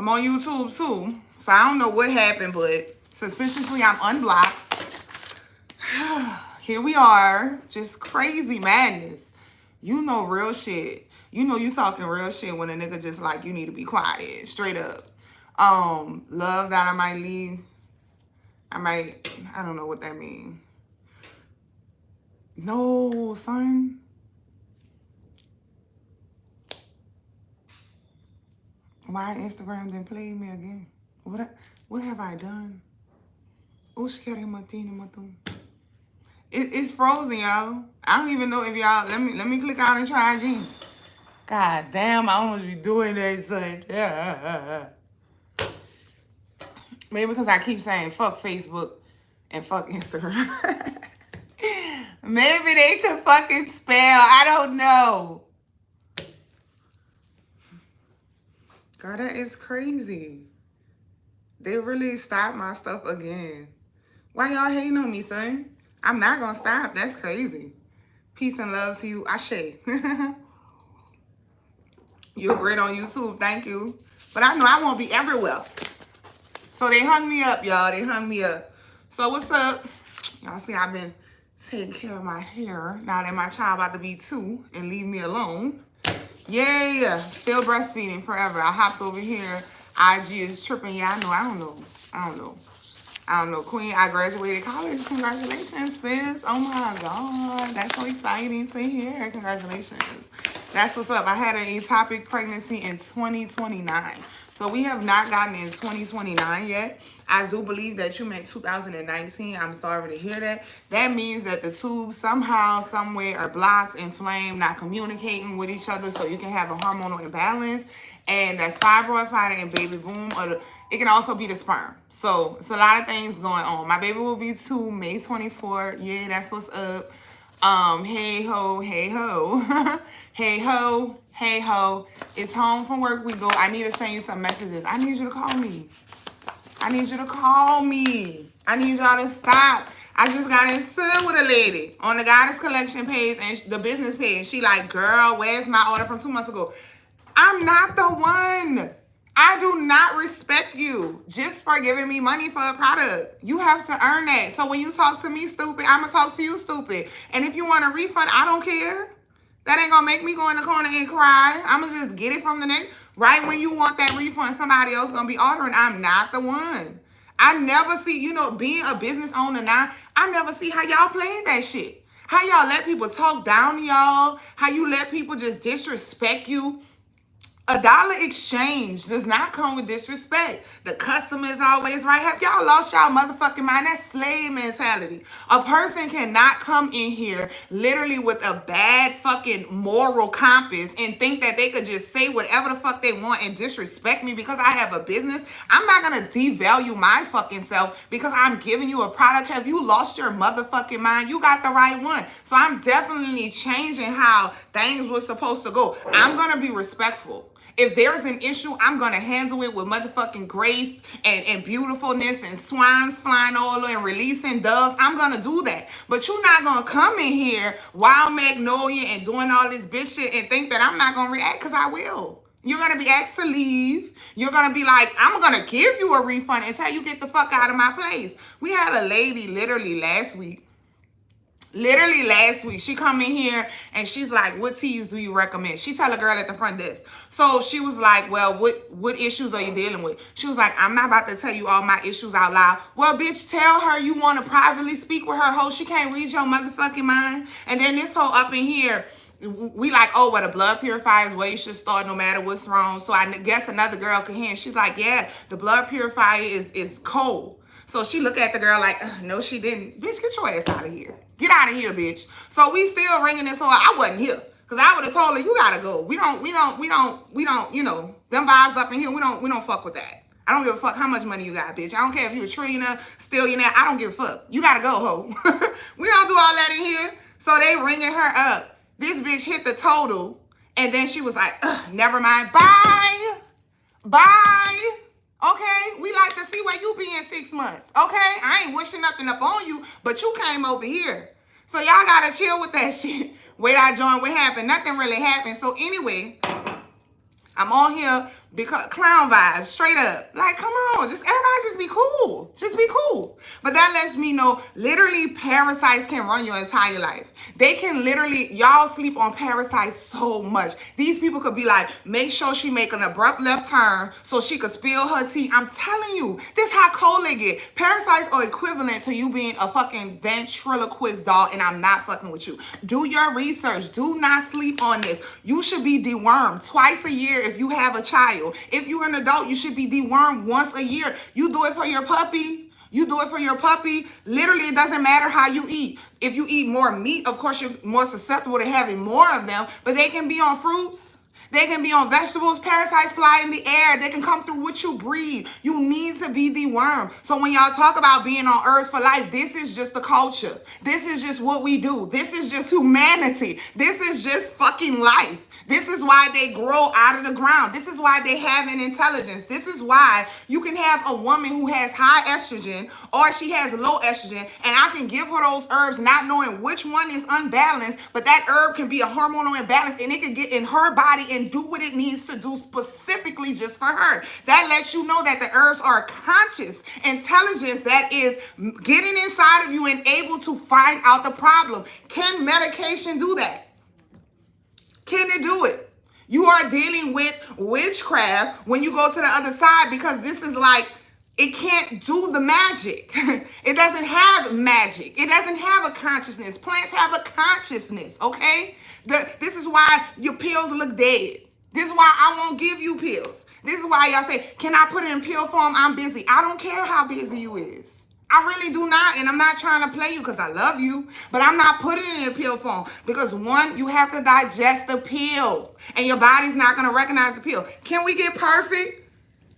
I'm on YouTube too. So I don't know what happened, but suspiciously I'm unblocked. Here we are. Just crazy madness. You know real shit. You know you talking real shit when a nigga just like, you need to be quiet. Straight up. Love that I might leave. I don't know what that means. No, son. Why Instagram didn't play me again? What have I done? It's frozen, y'all. I don't even know if y'all. Let me click out and try again. God damn, I almost be doing that, son. Yeah. Maybe because I keep saying fuck Facebook and fuck Instagram. Maybe they could fucking spell. I don't know. God, that is crazy. They really stopped my stuff again. Why y'all hating on me, son? I'm not gonna stop. That's crazy. Peace and love to you. Ashe. You're great on YouTube. Thank you. But I know I won't be everywhere. So they hung me up, y'all. They hung me up. So what's up? Y'all see I've been taking care of my hair now that my child about to be 2 and leave me alone. Yeah. Still breastfeeding forever. I hopped over here. IG is tripping. Yeah, I don't know. Queen, I graduated college. Congratulations, sis. Oh my God. That's so exciting to hear. Congratulations. That's what's up. I had an ectopic pregnancy in 2029. So we have not gotten in 2029 yet. I do believe that you meant 2019. I'm sorry to hear that. That means that the tubes somehow, somewhere are blocked, inflamed, not communicating with each other, so you can have a hormonal imbalance. And that's fibroid fighter and baby boom. It can also be the sperm. So it's a lot of things going on. My baby will be 2 May 24th. Yeah, that's what's up. Hey ho, hey ho. Hey ho, hey ho. It's home from work we go. I need to send you some messages. I need you to call me. I need you to call me. I need y'all to stop. I just got into with a lady on the Goddess Collection page and the business page. She like, girl, where's my order from 2 months ago? I'm not the one. I do not respect you just for giving me money for a product. You have to earn that. So when you talk to me stupid, I'm going to talk to you stupid. And if you want a refund, I don't care. That ain't going to make me go in the corner and cry. I'm going to just get it from the next. Right when you want that refund, somebody else going to be ordering. I'm not the one. I never see, being a business owner now, I never see how y'all playing that shit. How y'all let people talk down to y'all. How you let people just disrespect you. A dollar exchange does not come with disrespect. The customer is always right. Have y'all lost y'all motherfucking mind? That's slave mentality. A person cannot come in here literally with a bad fucking moral compass and think that they could just say whatever the fuck they want and disrespect me because I have a business. I'm not going to devalue my fucking self because I'm giving you a product. Have you lost your motherfucking mind? You got the right one. So I'm definitely changing how things were supposed to go. I'm going to be respectful. If there's an issue, I'm going to handle it with motherfucking grace and beautifulness and swines flying all and releasing doves. I'm going to do that. But you're not going to come in here, wild magnolia, and doing all this bitch shit and think that I'm not going to react because I will. You're going to be asked to leave. You're going to be like, I'm going to give you a refund until you get the fuck out of my place. We had a lady literally last week. She come in here and she's like, what teas do you recommend? She tell a girl at the front desk. So she was like, well, what issues are you dealing with? She was like, I'm not about to tell you all my issues out loud. Well, bitch, tell her you want to privately speak with her hoe. She can't read your motherfucking mind. And then this hoe up in here, we like, oh, well, the blood purifier is where you should start no matter what's wrong. So I guess another girl could hear. And she's like, yeah, the blood purifier is cold. So she looked at the girl like, no, she didn't. Bitch, get your ass out of here. Get out of here, bitch. So we still ringing this horn. I wasn't here. Because I would have told her, you gotta go. We don't, them vibes up in here, we don't fuck with that. I don't give a fuck how much money you got, bitch. I don't care if you're a trillionaire, stillionaire. I don't give a fuck. You gotta go, ho. We don't do all that in here. So they ringing her up. This bitch hit the total. And then she was like, never mind. Bye. Bye. Okay, we like to see where you be in 6 months. Okay, I ain't wishing nothing up on you, but you came over here. So y'all gotta chill with that shit. Wait, I joined, what happened? Nothing really happened. So anyway, I'm on here Because clown vibes, straight up. Like, come on, everybody just be cool. Just be cool. But that lets me know, literally, parasites can run your entire life. They can literally, y'all sleep on parasites so much. These people could be like, make sure she make an abrupt left turn so she could spill her tea. I'm telling you, this how cold they get. Parasites are equivalent to you being a fucking ventriloquist doll, and I'm not fucking with you. Do your research. Do not sleep on this. You should be dewormed twice a year if you have a child. If you're an adult, you should be dewormed once a year. You do it for your puppy. You do it for your puppy. Literally, it doesn't matter how you eat. If you eat more meat, of course, you're more susceptible to having more of them, but they can be on fruits. They can be on vegetables. Parasites fly in the air. They can come through what you breathe. You need to be dewormed. So when y'all talk about being on Earth for life, this is just the culture. This is just what we do. This is just humanity. This is just fucking life. This is why they grow out of the ground. This is why they have an intelligence. This is why you can have a woman who has high estrogen or she has low estrogen, and I can give her those herbs not knowing which one is unbalanced, but that herb can be a hormonal imbalance and it can get in her body and do what it needs to do specifically just for her. That lets you know that the herbs are conscious intelligence that is getting inside of you and able to find out the problem. Can medication do that? Can it do it? You are dealing with witchcraft when you go to the other side, because this is like, it can't do the magic. It doesn't have magic. It doesn't have a consciousness. Plants have a consciousness, okay? This is why your pills look dead. This is why I won't give you pills. This is why y'all say, can I put it in pill form? I'm busy. I don't care how busy you is. I really do not, and I'm not trying to play you because I love you, but I'm not putting it in pill form because, one, you have to digest the pill, and your body's not going to recognize the pill. Can we get perfect?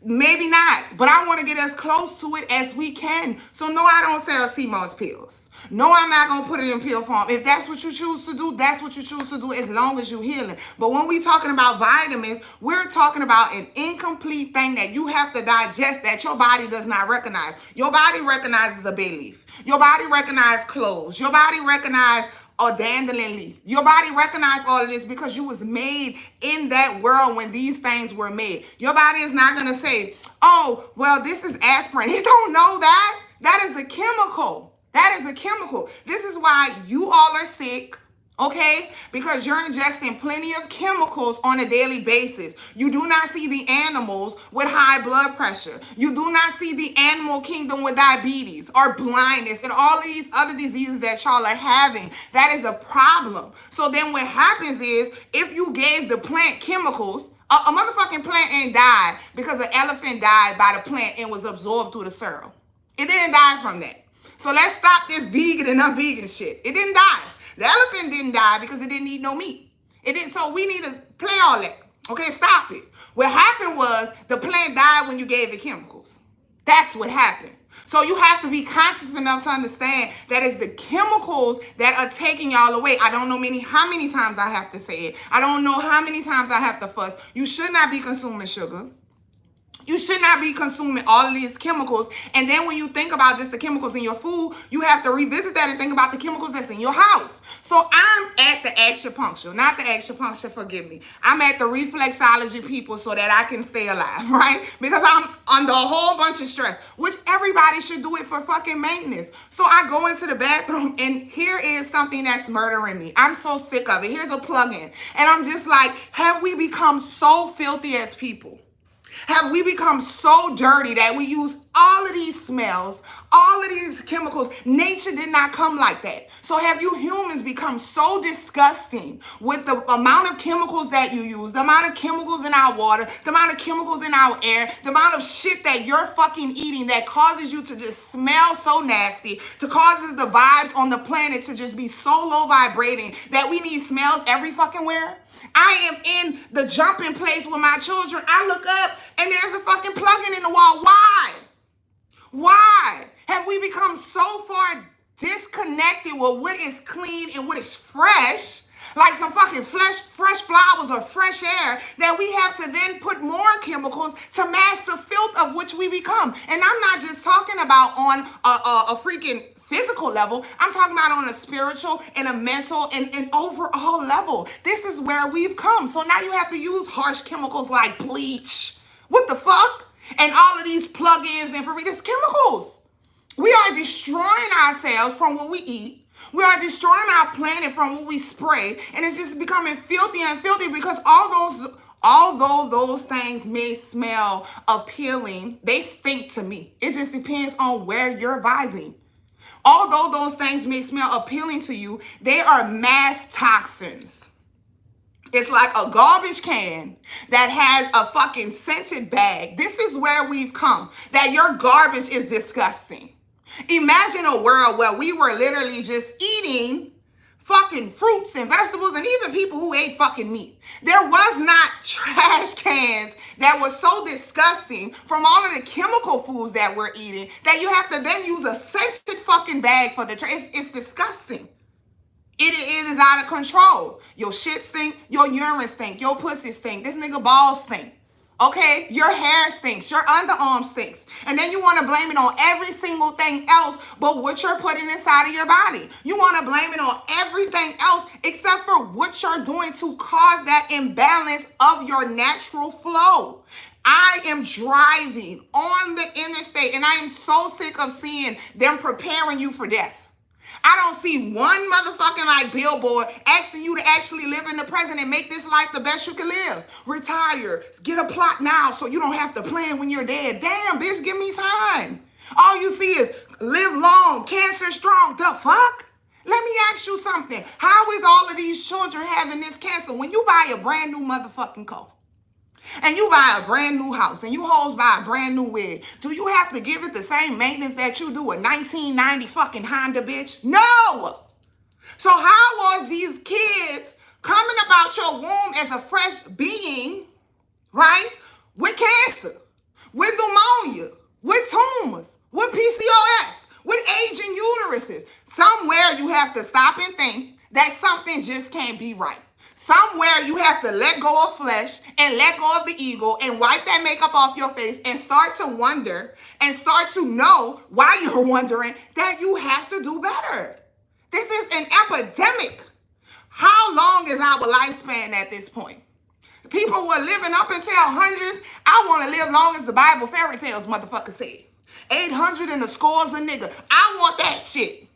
Maybe not, but I want to get as close to it as we can. So no, I don't sell CMOS pills. No, I'm not going to put it in pill form. If that's what you choose to do, that's what you choose to do as long as you're healing. But when we're talking about vitamins, we're talking about an incomplete thing that you have to digest that your body does not recognize. Your body recognizes a bay leaf. Your body recognizes cloves. Your body recognizes a dandelion leaf. Your body recognizes all of this because you was made in that world when these things were made. Your body is not going to say, oh, well, this is aspirin. It don't know that. That is the chemical. That is a chemical. This is why you all are sick, okay? Because you're ingesting plenty of chemicals on a daily basis. You do not see the animals with high blood pressure. You do not see the animal kingdom with diabetes or blindness and all of these other diseases that y'all are having. That is a problem. So then what happens is, if you gave the plant chemicals, a motherfucking plant ain't died because an elephant died by the plant and was absorbed through the serum. It didn't die from that. So let's stop this vegan and non-vegan shit. It didn't die. The elephant didn't die because it didn't eat no meat. It didn't. So we need to play all that. Okay, stop it. What happened was the plant died when you gave it chemicals. That's what happened. So you have to be conscious enough to understand that it's the chemicals that are taking y'all away. I don't know how many times I have to say it. I don't know how many times I have to fuss. You should not be consuming sugar. You should not be consuming all of these chemicals. And then when you think about just the chemicals in your food, you have to revisit that and think about the chemicals that's in your house. So I'm at the acupuncture, not the acupuncture, forgive me. I'm at the reflexology people so that I can stay alive, right? Because I'm under a whole bunch of stress, which everybody should do it for fucking maintenance. So I go into the bathroom and here is something that's murdering me. I'm so sick of it. Here's a plug-in. And I'm just like, have we become so filthy as people? Have we become so dirty that we use all of these smells, all of these chemicals? Nature did not come like that. So have you humans become so disgusting with the amount of chemicals that you use, the amount of chemicals in our water, the amount of chemicals in our air, the amount of shit that you're fucking eating that causes you to just smell so nasty, to causes the vibes on the planet to just be so low vibrating that we need smells every fucking where? I am in the jumping place with my children. I look up and there's a fucking plug-in in the wall. Why? Why have we become so far disconnected with what is clean and what is fresh, like some fucking fresh flowers or fresh air, that we have to then put more chemicals to mask the filth of which we become? And I'm not just talking about on a freaking physical level. I'm talking about on a spiritual and a mental and overall level. This is where we've come. So now you have to use harsh chemicals like bleach. What the fuck? And all of these plug-ins and these chemicals. We are destroying ourselves from what we eat. We are destroying our planet from what we spray. And it's just becoming filthy and filthy because although those things may smell appealing, they stink to me. It just depends on where you're vibing. Although those things may smell appealing to you, they are mass toxins. It's like a garbage can that has a fucking scented bag. This is where we've come, that your garbage is disgusting. Imagine a world where we were literally just eating fucking fruits and vegetables and even people who ate fucking meat. There was not trash cans that was so disgusting from all of the chemical foods that we're eating that you have to then use a scented fucking bag for the trash. It's disgusting. It is out of control. Your shit stink, your urine stink, your pussy stink, this nigga balls stink. Okay, your hair stinks, your underarm stinks. And then you want to blame it on every single thing else but what you're putting inside of your body. You want to blame it on everything else except for what you're doing to cause that imbalance of your natural flow. I am driving on the interstate and I am so sick of seeing them preparing you for death. I don't see one motherfucking like billboard asking you to actually live in the present and make this life the best you can live. Retire. Get a plot now so you don't have to plan when you're dead. Damn, bitch, give me time. All you see is live long, cancer strong. The fuck? Let me ask you something. How is all of these children having this cancer when you buy a brand new motherfucking car? And you buy a brand new house and you hoes buy a brand new wig. Do you have to give it the same maintenance that you do a 1990 fucking Honda, bitch? No! So how was these kids coming about your womb as a fresh being, right? With cancer, with pneumonia, with tumors, with PCOS, with aging uteruses? Somewhere you have to stop and think that something just can't be right. Somewhere you have to let go of flesh and let go of the ego and wipe that makeup off your face and start to wonder and start to know why you're wondering that you have to do better. This is an epidemic. How long is our lifespan at this point? People were living up until hundreds. I want to live long as the Bible fairy tales motherfucker said. 800 and the scores of nigga. I want that shit.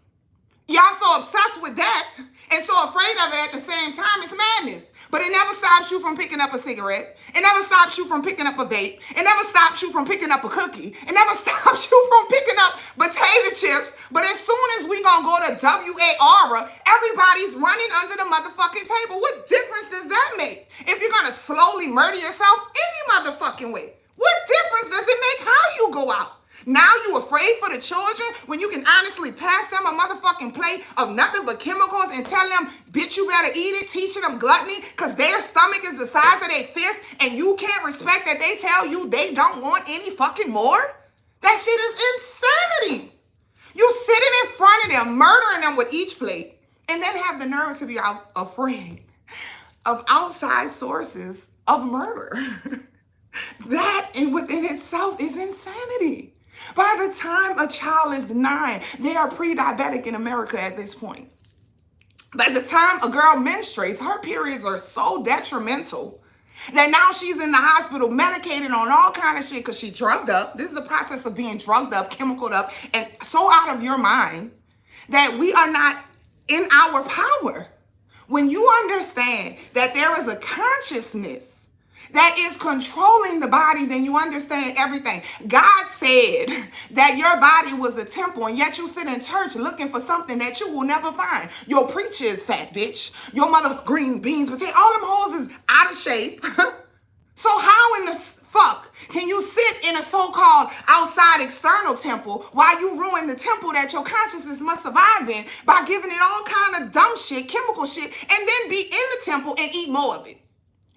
Y'all so obsessed with that and so afraid of it at the same time, it's madness. But it never stops you from picking up a cigarette. It never stops you from picking up a vape. It never stops you from picking up a cookie. It never stops you from picking up potato chips. But as soon as we gonna go to W-A-R-A, everybody's running under the motherfucking table. What difference does that make? If you're gonna slowly murder yourself any motherfucking way, what difference does it make how you go out? Now you afraid for the children when you can honestly pass them a motherfucking plate of nothing but chemicals and tell them, bitch, you better eat it, teaching them gluttony because their stomach is the size of their fist and you can't respect that they tell you they don't want any fucking more? That shit is insanity. You sitting in front of them, murdering them with each plate and then have the nerve to be afraid of outside sources of murder. That in within itself is insanity. By the time a child is 9, they are pre-diabetic in America at this point. By the time a girl menstruates, her periods are so detrimental that now she's in the hospital medicated on all kind of shit because she's drugged up. This is the process of being drugged up, chemicaled up, and so out of your mind that we are not in our power. When you understand that there is a consciousness that is controlling the body, then you understand everything. God said that your body was a temple, and yet you sit in church looking for something that you will never find. Your preacher is fat, bitch. Your mother green beans, potato, all them hoes is out of shape. So how in the fuck can you sit in a so-called outside external temple while you ruin the temple that your consciousness must survive in by giving it all kind of dumb shit, chemical shit, and then be in the temple and eat more of it?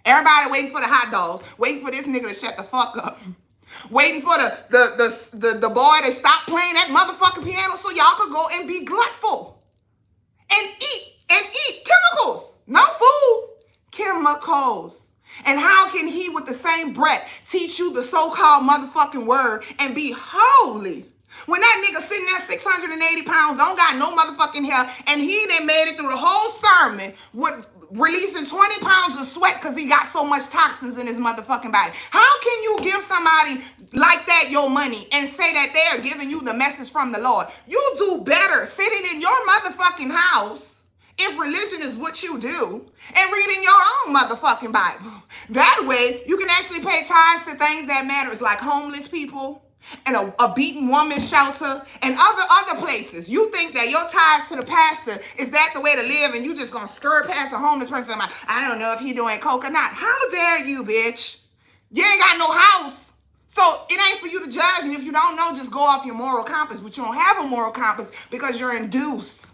Everybody waiting for the hot dogs, waiting for this nigga to shut the fuck up, waiting for the boy to stop playing that motherfucking piano so y'all could go and be glutful and eat chemicals. No food, chemicals. And how can he with the same breath teach you the so-called motherfucking word and be holy when that nigga sitting there 680 pounds, don't got no motherfucking hair, and he done made it through the whole sermon with releasing 20 pounds of sweat because he got so much toxins in his motherfucking body. How can you give somebody like that your money and say that they are giving you the message from the Lord? You do better sitting in your motherfucking house, if religion is what you do, and reading your own motherfucking Bible. That way, you can actually pay tithes to things that matters, like homeless people and a beaten woman's shelter and other places. You think that your ties to the pastor is that the way to live, and you just gonna skirt past a homeless person? I don't know if he doing coke or not. How dare you, bitch? You ain't got no house. So it ain't for you to judge, and if you don't know, just go off your moral compass. But you don't have a moral compass because you're induced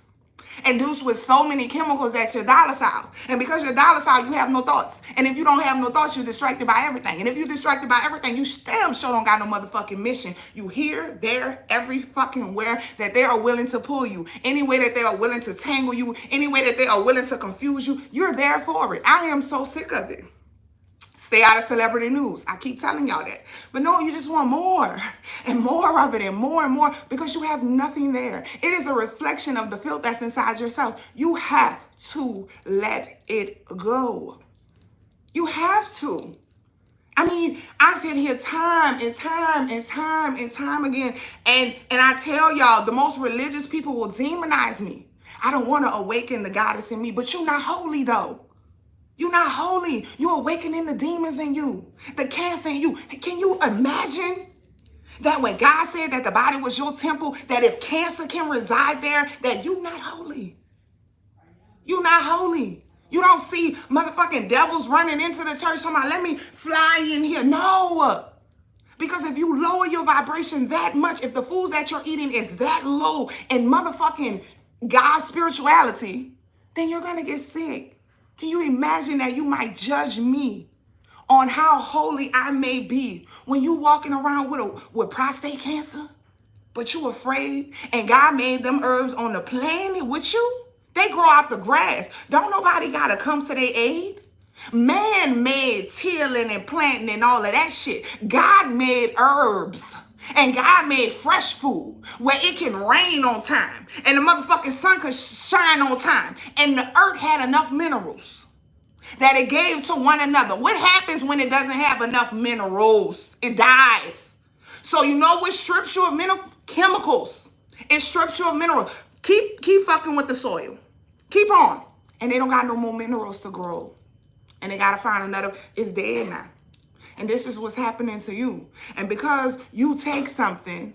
with so many chemicals that you're dollar-sign. And because you're dollar-sign, you have no thoughts. And if you don't have no thoughts, you're distracted by everything. And if you're distracted by everything, you damn sure don't got no motherfucking mission. You here, there, every fucking where that they are willing to pull you. Any way that they are willing to tangle you. Any way that they are willing to confuse you. You're there for it. I am so sick of it. Stay out of celebrity news. I keep telling y'all that. But no, you just want more and more of it and more because you have nothing there. It is a reflection of the filth that's inside yourself. You have to let it go. You have to. I mean, I sit here time and time again, and I tell y'all, the most religious people will demonize me. I don't want to awaken the goddess in me, but you're not holy though. You're not holy. You're awakening the demons in you, the cancer in you. Can you imagine that when God said that the body was your temple, that if cancer can reside there, that you're not holy? You're not holy. You don't see motherfucking devils running into the church talking about, let me fly in here. No. Because if you lower your vibration that much, if the foods that you're eating is that low in motherfucking God's spirituality, then you're going to get sick. Can you imagine that you might judge me on how holy I may be when you walking around with prostate cancer, but you afraid, and God made them herbs on the planet with you? They grow out the grass. Don't nobody got to come to their aid. Man made tilling and planting and all of that shit. God made herbs. And God made fresh food where it can rain on time and the motherfucking sun could shine on time. And the earth had enough minerals that it gave to one another. What happens when it doesn't have enough minerals? It dies. So you know what strips you of chemicals? It strips you of minerals. Keep fucking with the soil. Keep on. And they don't got no more minerals to grow. And they got to find another. It's dead now. And this is what's happening to you. And because you take something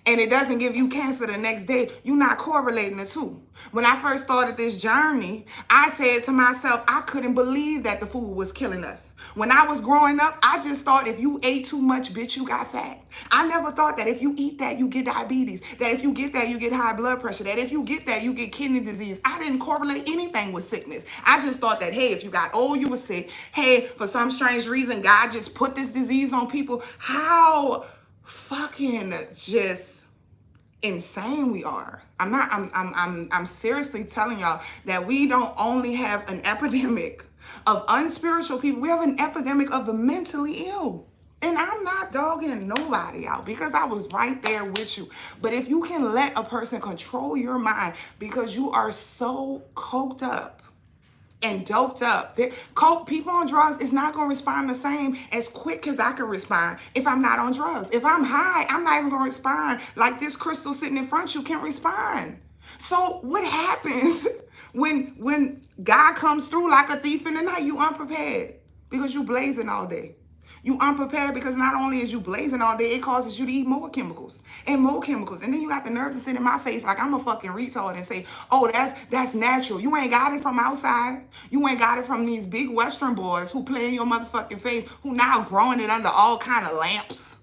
and it doesn't give you cancer the next day, you're not correlating the two. When I first started this journey, I said to myself, I couldn't believe that the food was killing us. When I was growing up, I just thought if you ate too much, bitch, you got fat. I never thought that if you eat that, you get diabetes. That if you get that, you get high blood pressure. That if you get that, you get kidney disease. I didn't correlate anything with sickness. I just thought that, hey, if you got old, you were sick. Hey, for some strange reason, God just put this disease on people. How fucking just insane we are. I'm seriously telling y'all that we don't only have an epidemic of unspiritual people, we have an epidemic of the mentally ill. And I'm not dogging nobody out because I was right there with you. But if you can let a person control your mind because you are so coked up and doped up, people on drugs is not going to respond the same as quick as I can respond if I'm not on drugs. If I'm high, I'm not even going to respond like this crystal sitting in front of you can respond. So what happens when God comes through like a thief in the night? You unprepared because you blazing all day. You unprepared because not only is you blazing all day, it causes you to eat more chemicals and more chemicals. And then you got the nerve to sit in my face like I'm a fucking retard and say, oh, that's natural. You ain't got it from outside. You ain't got it from these big Western boys who play in your motherfucking face, who now growing it under all kind of lamps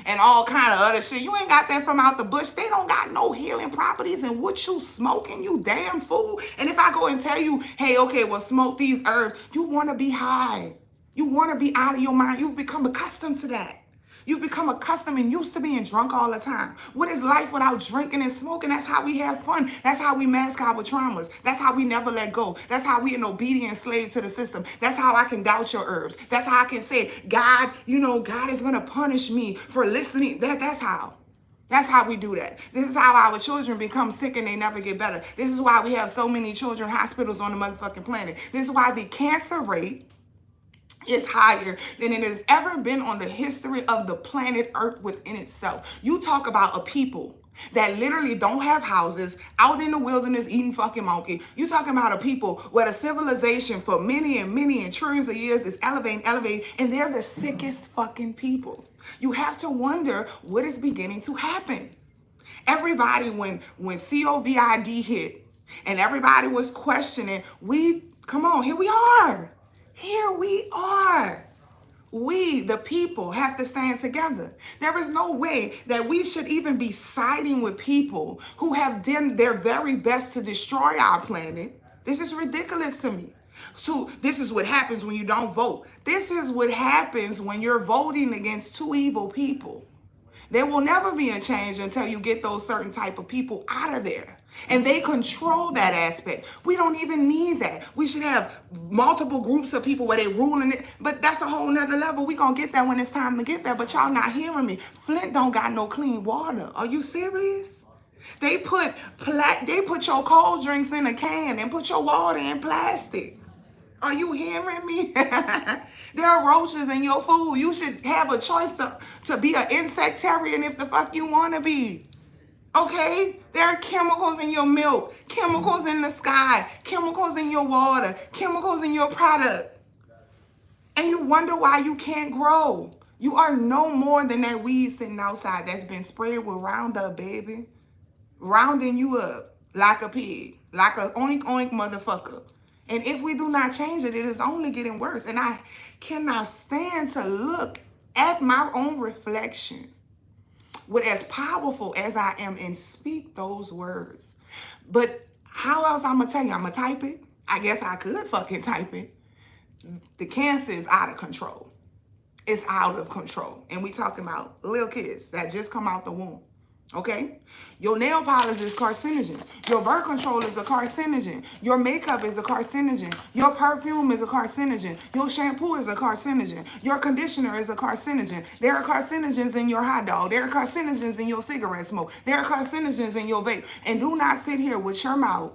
and all kind of other shit. You ain't got that from out the bush. They don't got no healing properties in what you smoking, you damn fool. And if I go and tell you, hey, okay, well, smoke these herbs, you want to be high. You want to be out of your mind. You've become accustomed to that. You've become accustomed and used to being drunk all the time. What is life without drinking and smoking? That's how we have fun. That's how we mask our traumas. That's how we never let go. That's how we an obedient slave to the system. That's how I can doubt your herbs. That's how I can say, God, God is going to punish me for listening. That's how. That's how we do that. This is how our children become sick and they never get better. This is why we have so many children hospitals on the motherfucking planet. This is why the cancer rate is higher than it has ever been on the history of the planet Earth within itself. You talk about a people that literally don't have houses, out in the wilderness eating fucking monkey. You talking about a people where the civilization for many and trillions of years is elevating, and they're the sickest fucking people. You have to wonder what is beginning to happen. Everybody, when COVID hit and everybody was questioning, come on, here we are. Here we are. We, the people, have to stand together. There is no way that we should even be siding with people who have done their very best to destroy our planet. This is ridiculous to me. So this is what happens when you don't vote. This is what happens when you're voting against two evil people. There will never be a change until you get those certain type of people out of there. And they control that aspect. We don't even need that. We should have multiple groups of people where they ruling it. But that's a whole nother level. We gonna get that when it's time to get there. But y'all not hearing me. Flint don't got no clean water. Are you serious? They put your cold drinks in a can and put your water in plastic. Are you hearing me? There are roaches in your food. You should have a choice to be an insectarian if the fuck you want to be. Okay? There are chemicals in your milk, chemicals in the sky, chemicals in your water, chemicals in your product. And you wonder why you can't grow. You are no more than that weed sitting outside that's been sprayed with Roundup, baby. Rounding you up like a pig, like a oink oink motherfucker. And if we do not change it, it is only getting worse. And I cannot stand to look at my own reflection with as powerful as I am and speak those words. But how else I'm going to tell you? I'm going to type it. I guess I could fucking type it. The cancer is out of control. It's out of control. And we talking about little kids that just come out the womb. Okay? Your nail polish is carcinogen. Your birth control is a carcinogen. Your makeup is a carcinogen. Your perfume is a carcinogen. Your shampoo is a carcinogen. Your conditioner is a carcinogen. There are carcinogens in your hot dog. There are carcinogens in your cigarette smoke. There are carcinogens in your vape. And do not sit here with your mouth,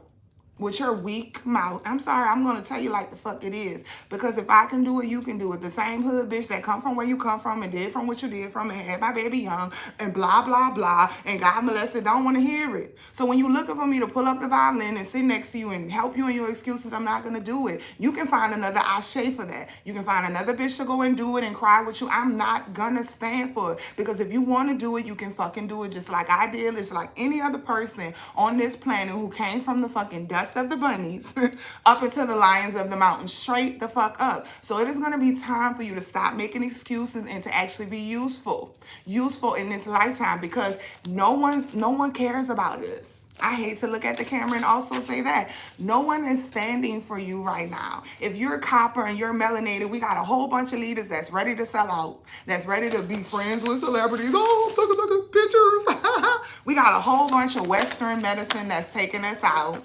with your weak mouth. I'm sorry, I'm going to tell you like the fuck it is. Because if I can do it, you can do it. The same hood bitch that come from where you come from and did from what you did from and had my baby young and blah, blah, blah, and got molested, don't want to hear it. So when you looking for me to pull up the violin and sit next to you and help you in your excuses, I'm not going to do it. You can find another Ashe for that. You can find another bitch to go and do it and cry with you. I'm not going to stand for it. Because if you want to do it, you can fucking do it just like I did. It's like any other person on this planet who came from the fucking dust of the bunnies up into the lions of the mountain, straight the fuck up. So it is going to be time for you to stop making excuses and to actually be useful in this lifetime, because no one cares about us. I hate to look at the camera and also say that no one is standing for you right now. If you're copper and you're melanated, we got a whole bunch of leaders that's ready to sell out, that's ready to be friends with celebrities. Oh, look at pictures. We got a whole bunch of Western medicine that's taking us out.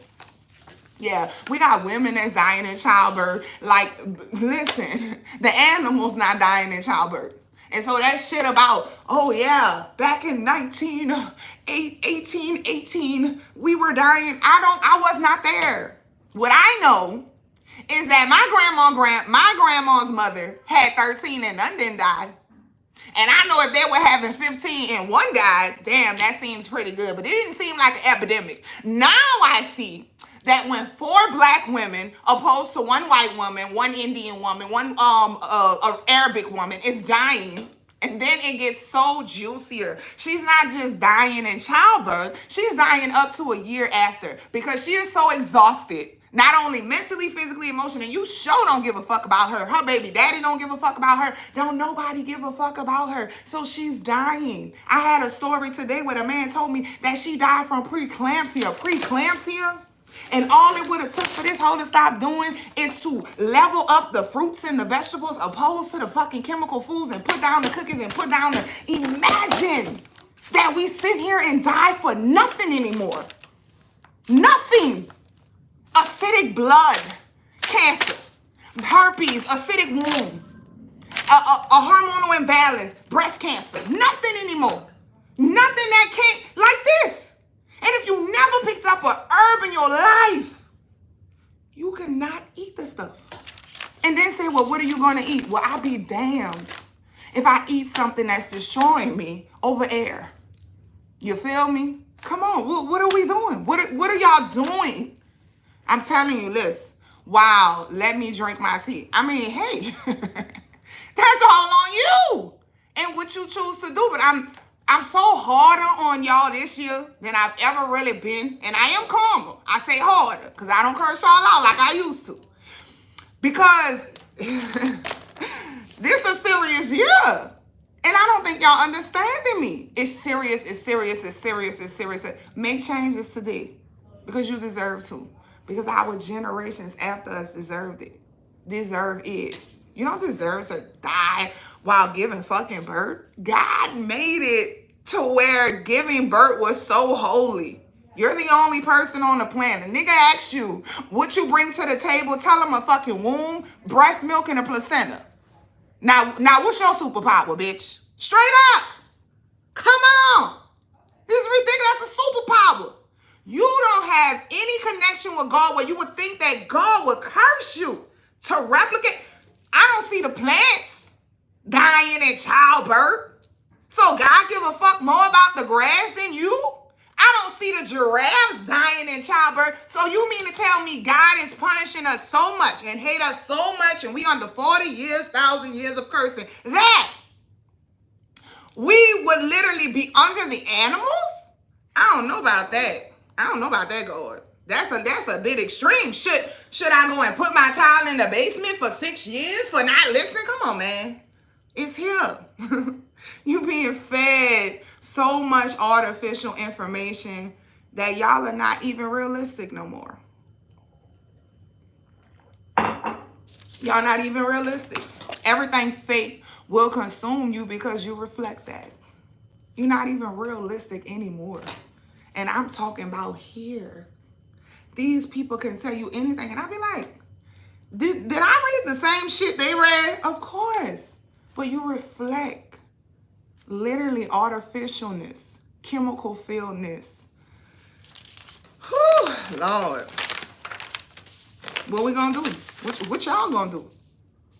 Yeah, we got women that's dying in childbirth. Like, listen, the animals not dying in childbirth. And so that shit about, oh yeah, back in 1818, we were dying. I was not there. What I know is that my grandma's mother had 13 and none didn't die. And I know if they were having 15 and one died, damn, that seems pretty good. But it didn't seem like an epidemic. Now I see that when 4 black women opposed to 1 white woman, 1 Indian woman, 1 Arabic woman is dying, and then it gets so juicier. She's not just dying in childbirth, she's dying up to a year after, because she is so exhausted. Not only mentally, physically, emotionally, you sure don't give a fuck about her. Her baby daddy don't give a fuck about her. Don't nobody give a fuck about her. So she's dying. I had a story today where a man told me that she died from preeclampsia. Preeclampsia? And all it would have took for this hoe to stop doing is to level up the fruits and the vegetables opposed to the fucking chemical foods and put down the cookies and put down the... Imagine that we sit here and die for nothing anymore. Nothing. Acidic blood, cancer, herpes, acidic womb, a hormonal imbalance, breast cancer. Nothing anymore. Nothing that can't, like this. And if you never picked up an herb in your life, you cannot eat the stuff. And then say, well, what are you going to eat? Well, I'll be damned if I eat something that's destroying me over air. You feel me? Come on, what are we doing? What are y'all doing? I'm telling you this. Wow, let me drink my tea. I mean, hey, that's all on you and what you choose to do. But I'm so harder on y'all this year than I've ever really been. And I am calmer. I say harder because I don't curse y'all out like I used to. Because this is a serious year. And I don't think y'all understanding me. It's serious, it's serious, it's serious, it's serious. Make changes today because you deserve to. Because our generations after us deserve it. You don't deserve to die while giving fucking birth. God made it to where giving birth was so holy. You're the only person on the planet. Nigga asks you what you bring to the table. Tell him a fucking womb, breast milk, and a placenta. Now what's your superpower, bitch? Straight up. Come on. This is ridiculous. That's a superpower. You don't have any connection with God where you would think that God would curse you to replicate. I don't see the plants dying at childbirth. So God give a fuck more about the grass than you? I don't see the giraffes dying in childbirth. So you mean to tell me God is punishing us so much and hate us so much and we under 40 years, 1,000 years of cursing that we would literally be under the animals? I don't know about that. I don't know about that, God. That's a bit extreme. Should I go and put my child in the basement for 6 years for not listening? Come on, man. It's here. You being fed so much artificial information that y'all are not even realistic no more. Y'all not even realistic. Everything fake will consume you because you reflect that. You're not even realistic anymore. And I'm talking about here. These people can tell you anything. And I'll be like, did I read the same shit they read? Of course. But you reflect literally artificialness, chemical filledness. Whew, Lord. What we gonna do? What y'all gonna do?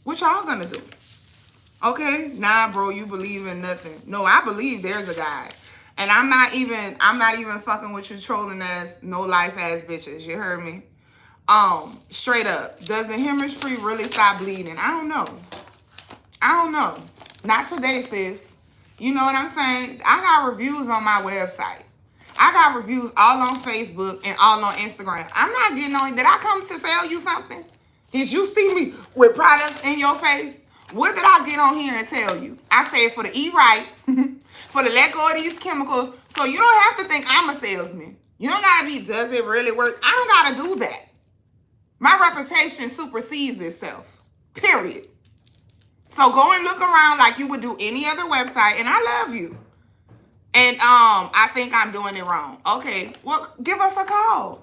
What y'all gonna do? Okay, nah, bro, you believe in nothing. No, I believe there's a God. And I'm not even fucking with you trolling ass, no life ass bitches. You heard me? Straight up. Does the hemorrhage free really stop bleeding? I don't know. Not today, sis. You know what I'm saying? I got reviews on my website. I got reviews all on Facebook and all on Instagram. I'm not getting on. Did I come to sell you something? Did you see me with products in your face? What did I get on here and tell you? I said for to eat right, for to let go of these chemicals. So you don't have to think I'm a salesman. You don't got to be, does it really work? I don't got to do that. My reputation supersedes itself. Period. So go and look around like you would do any other website, and I love you. And I think I'm doing it wrong. Okay, well, give us a call.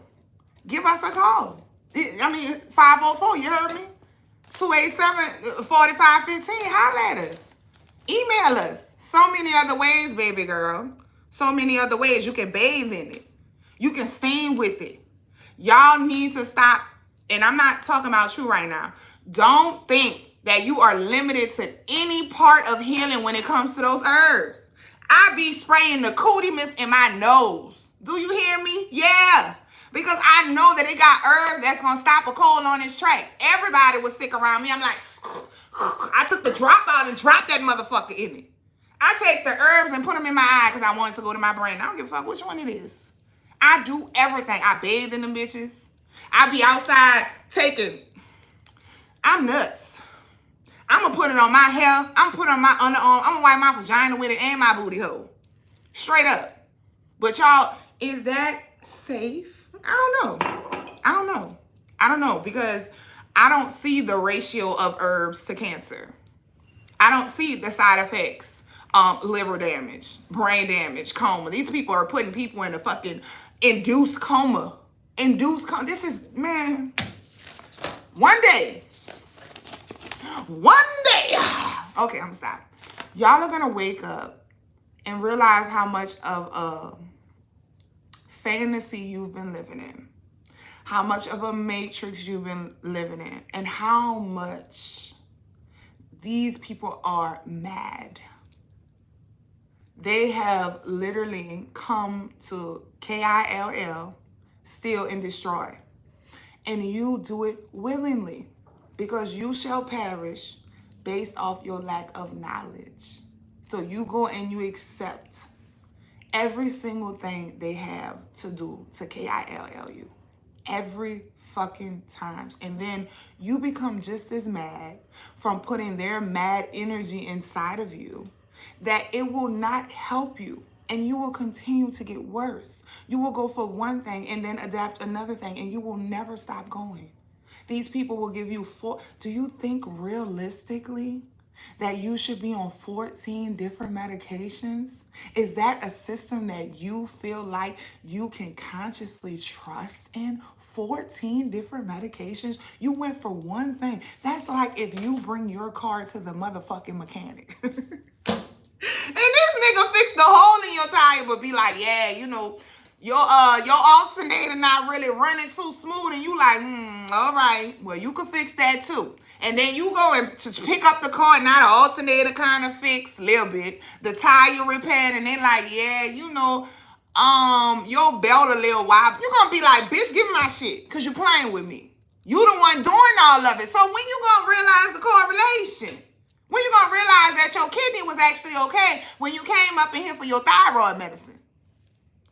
Give us a call. I mean, 504, you heard me? 287-4515, holla at us. Email us. So many other ways, baby girl. So many other ways. You can bathe in it. You can steam with it. Y'all need to stop. And I'm not talking about you right now. Don't think that you are limited to any part of healing when it comes to those herbs. I be spraying the cootie mist in my nose. Do you hear me? Yeah. Because I know that it got herbs that's going to stop a cold on its tracks. Everybody was sick around me. I'm like, I took the drop out and dropped that motherfucker in it. I take the herbs and put them in my eye because I want it to go to my brain. I don't give a fuck which one it is. I do everything. I bathe in them bitches. I be outside taking. I'm nuts. I'm going to put it on my hair. I'm going to put it on my underarm. I'm going to wipe my vagina with it and my booty hole. Straight up. But y'all, is that safe? I don't know because I don't see the ratio of herbs to cancer. I don't see the side effects. Liver damage, brain damage, coma. These people are putting people in a fucking induced coma. This is, man, one day. Okay, I'm gonna stop. Y'all are gonna wake up and realize how much of a fantasy you've been living in, how much of a matrix you've been living in, and how much these people are mad. They have literally come to KILL, steal and destroy. And you do it willingly, because you shall perish based off your lack of knowledge. So you go and you accept every single thing they have to do to KILL you. Every fucking times. And then you become just as mad from putting their mad energy inside of you that it will not help you. And you will continue to get worse. You will go for one thing and then adapt another thing, and you will never stop going. These people will give you do you think realistically that you should be on 14 different medications? Is that a system that you feel like you can consciously trust in? 14 different medications? You went for one thing. That's like if you bring your car to the motherfucking mechanic. And this nigga fixed the hole in your tire, but be like, yeah, you know, your alternator not really running too smooth, and you like, all right, well, you can fix that too. And then you go and to pick up the car, and now the alternator kind of fixed a little bit, the tire repaired, and they like, yeah, you know, your belt a little wide. You're gonna be like, bitch, give me my shit, because you're playing with me. You the one doing all of it. So when you gonna realize the correlation? When you gonna realize that your kidney was actually okay when you came up in here for your thyroid medicine?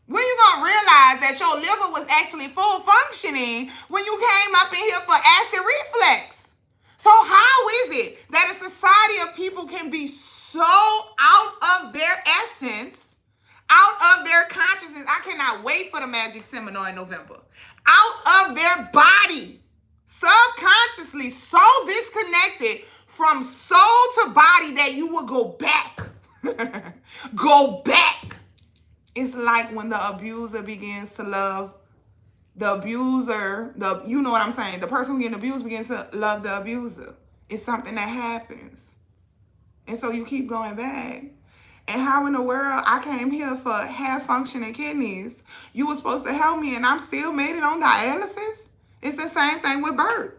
When you gonna realize that your liver was actually full functioning when you came up in here for acid reflux? So how is it that a society of people can be so out of their essence, out of their consciousness? I cannot wait for the magic seminar in November. Out of their body, subconsciously, so disconnected from soul to body that you will go back. Go back. It's like when the abuser begins to love the abuser, you know what I'm saying? The person who getting abused begins to love the abuser. It's something that happens. And so you keep going back. And how in the world I came here for half functioning kidneys? You were supposed to help me and I'm still made it on dialysis? It's the same thing with birth.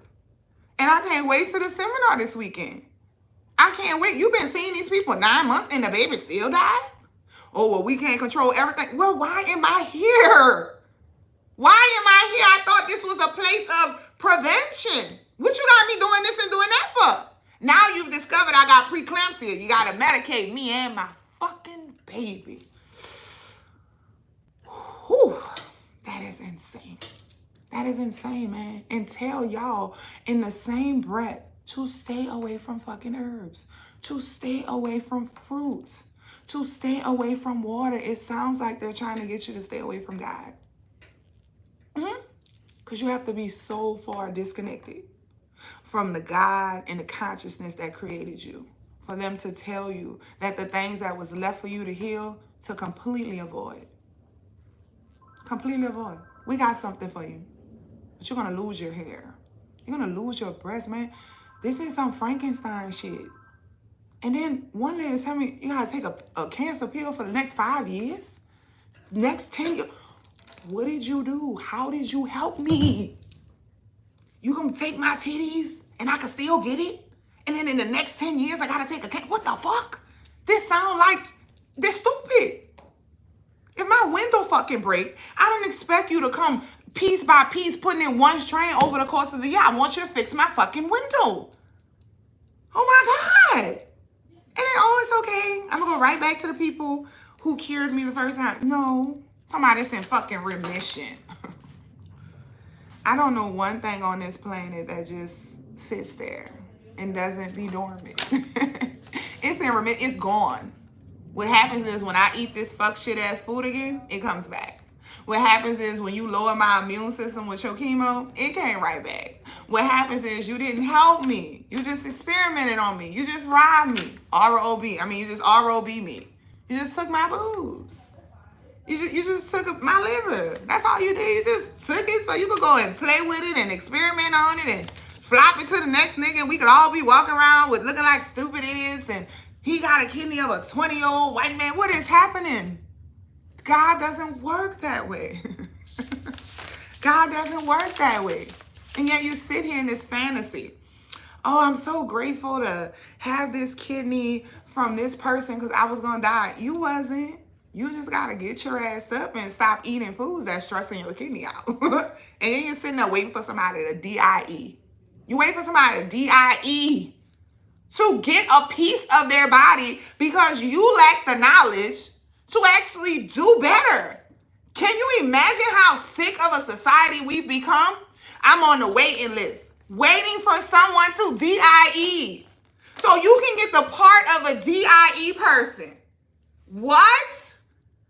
And I can't wait to the seminar this weekend. I can't wait. You've been seeing these people 9 months and the baby still died? Oh, well, we can't control everything. Well, why am I here? Why am I here? I thought this was a place of prevention. What you got me doing this and doing that for? Now you've discovered I got preeclampsia. You got to medicate me and my fucking baby. Whew, that is insane. That is insane, man. And tell y'all in the same breath to stay away from fucking herbs, to stay away from fruits, to stay away from water. It sounds like they're trying to get you to stay away from God. Because you have to be so far disconnected from the God and the consciousness that created you for them to tell you that the things that was left for you to heal, to completely avoid. Completely avoid. We got something for you. But you're going to lose your hair. You're going to lose your breast, man. This is some Frankenstein shit. And then one lady tell me, you got to take a cancer pill for the next 5 years? Next 10 years? What did you do? How did you help me? You going to take my titties and I can still get it? And then in the next 10 years, I got to take a cancer? What the fuck? This sound like they're stupid. If my window fucking break, I don't expect you to come piece by piece putting in one strain over the course of the year. I want you to fix my fucking window. Oh my God. And then, oh, it's okay. I'm going to go right back to the people who cured me the first time. No. Somebody's in fucking remission. I don't know one thing on this planet that just sits there and doesn't be dormant. It's in remission. It's gone. What happens is when I eat this fuck shit ass food again, it comes back. What happens is when you lower my immune system with your chemo, it came right back. What happens is you didn't help me. You just experimented on me. You just robbed me. R-O-B. I mean, you just R-O-B me. You just took my boobs. You just took my liver. That's all you did. You just took it so you could go and play with it and experiment on it and flop it to the next nigga. And we could all be walking around with looking like stupid idiots and He got a kidney of a 20-year-old white man. What is happening? God doesn't work that way. God doesn't work that way. And yet you sit here in this fantasy. Oh, I'm so grateful to have this kidney from this person because I was going to die. You wasn't. You just got to get your ass up and stop eating foods that's stressing your kidney out. And then you're sitting there waiting for somebody to DIE. You wait for somebody to DIE to get a piece of their body because you lack the knowledge to actually do better. Can you imagine how sick of a society we've become? I'm on the waiting list, waiting for someone to DIE. So you can get the part of a DIE person. What?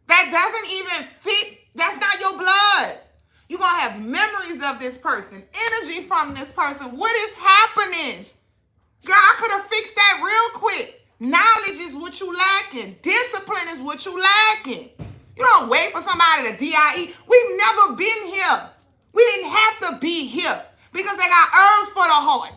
That doesn't even fit. That's not your blood. You're going to have memories of this person, energy from this person. What is happening? Girl, I could have fixed that real quick. Knowledge is what you lacking. Discipline is what you lacking. You don't wait for somebody to DIE. We've never been here. We didn't have to be here because they got herbs for the heart,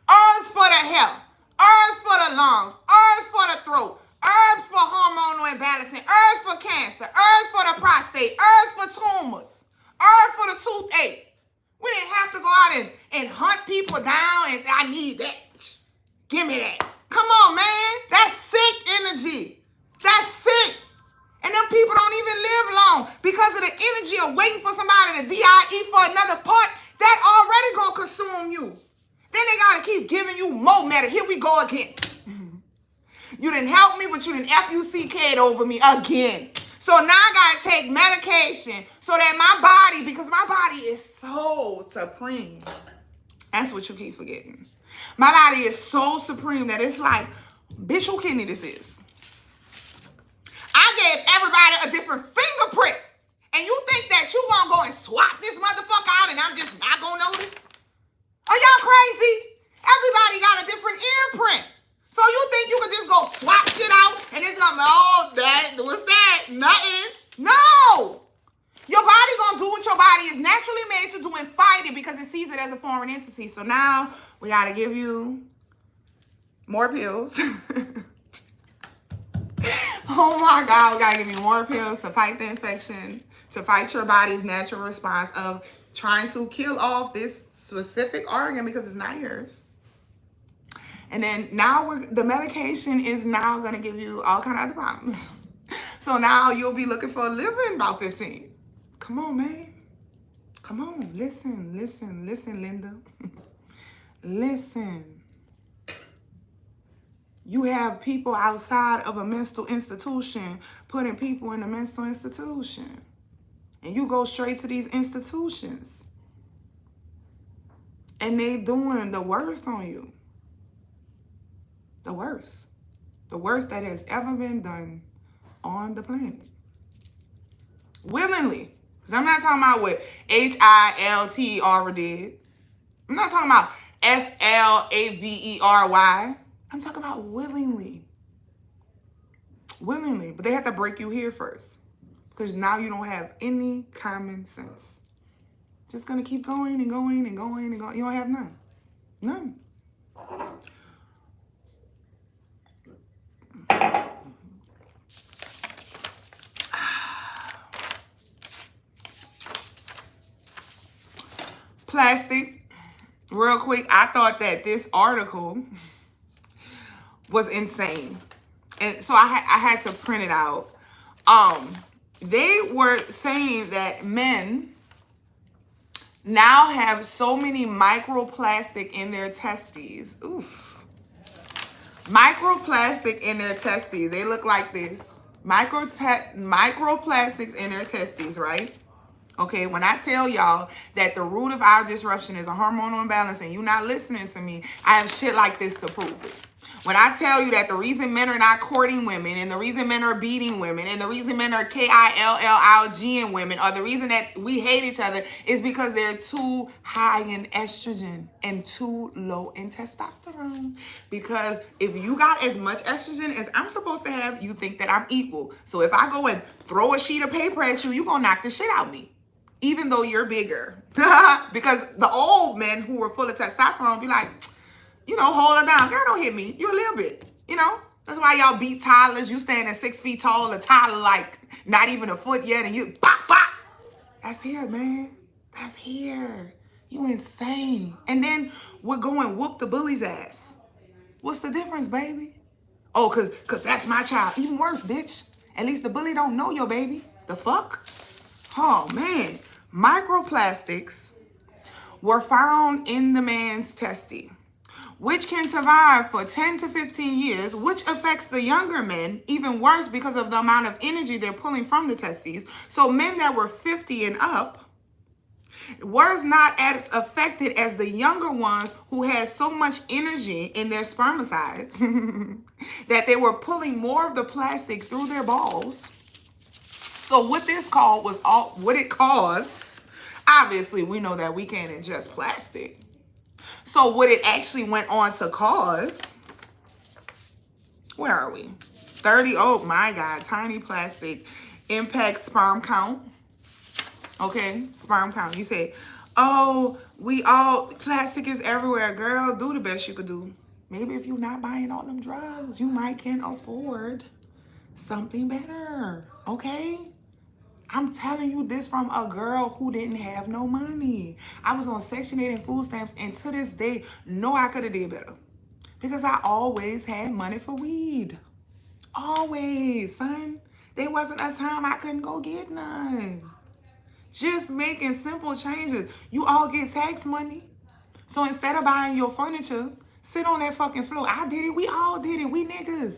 herbs for the health, herbs for the lungs, herbs for the throat, herbs for hormonal imbalancing, herbs for cancer, herbs for the prostate, herbs for tumors, herbs for the toothache. We didn't have to go out and hunt people down and say, I need that. Give me that. Come on, man. That's sick energy. That's sick. And them people don't even live long because of the energy of waiting for somebody to DIE for another part. That already gonna consume you. Then they gotta keep giving you more medicine. Here we go again. You didn't help me, but you didn't FUCK'd over me again. So now I gotta take medication so that my body, because my body is so supreme. That's what you keep forgetting. My body is so supreme that it's like, bitch, who kidney this is? I gave everybody a different fingerprint. And you think that you gonna go and swap this motherfucker out and I'm just not gonna notice? Are y'all crazy? Everybody got a different earprint. So you think you could just go swap shit out and it's gonna be, oh, that, what's that? Nothing. No. Your body gonna do what your body is naturally made to do and fight it because it sees it as a foreign entity. So now we gotta give you more pills. Oh my God, we gotta give you more pills to fight the infection, to fight your body's natural response of trying to kill off this specific organ because it's not yours. And then now the medication is now gonna give you all kind of other problems. So now you'll be looking for a liver in about 15. Come on, man. Come on, listen, Linda. Listen. You have people outside of a mental institution putting people in a mental institution. And you go straight to these institutions. And they doing the worst on you. The worst. The worst that has ever been done on the planet. Willingly. Because I'm not talking about what HILT did. I'm not talking about SLAVERY. I'm talking about willingly. Willingly. But they have to break you here first. Because now you don't have any common sense. Just going to keep going and going and going and going. You don't have none. None. Plastic. Real quick, I thought that this article was insane. And so I had to print it out. They were saying that men now have so many microplastic in their testes. Oof. Microplastic in their testes. They look like this. Microplastics in their testes, right? Okay, when I tell y'all that the root of our disruption is a hormonal imbalance and you're not listening to me, I have shit like this to prove it. When I tell you that the reason men are not courting women and the reason men are beating women and the reason men are KILLING women or the reason that we hate each other is because they're too high in estrogen and too low in testosterone. Because if you got as much estrogen as I'm supposed to have, you think that I'm equal. So if I go and throw a sheet of paper at you, you're going to knock the shit out of me. Even though you're bigger. Because the old men who were full of testosterone be like, you know, hold her down. Girl, don't hit me. You a little bit. You know, That's why y'all beat toddlers. You stand at 6 feet tall, a toddler like not even a foot yet, and you pop, pop. That's here, man. That's here. You insane. And then we're going whoop the bully's ass. What's the difference, baby? Oh, cause that's my child. Even worse, bitch. At least the bully don't know your baby. The fuck? Oh, man. Microplastics were found in the man's testes, which can survive for 10 to 15 years, which affects the younger men even worse because of the amount of energy they're pulling from the testes. So men that were 50 and up were not as affected as the younger ones who had so much energy in their spermicides that they were pulling more of the plastic through their balls. So what this called was what it caused. Obviously, we know that we can't ingest plastic. So what it actually went on to cause, where are we? 30, oh my God, tiny plastic impacts sperm count. Okay, sperm count. You say, oh, plastic is everywhere. Girl, do the best you could do. Maybe if you're not buying all them drugs, you might can afford something better, okay? I'm telling you this from a girl who didn't have no money. I was on Section 8 and food stamps, and to this day, no, I could have did better. Because I always had money for weed. Always, son. There wasn't a time I couldn't go get none. Just making simple changes. You all get tax money. So instead of buying your furniture, sit on that fucking floor. I did it. We all did it. We niggas.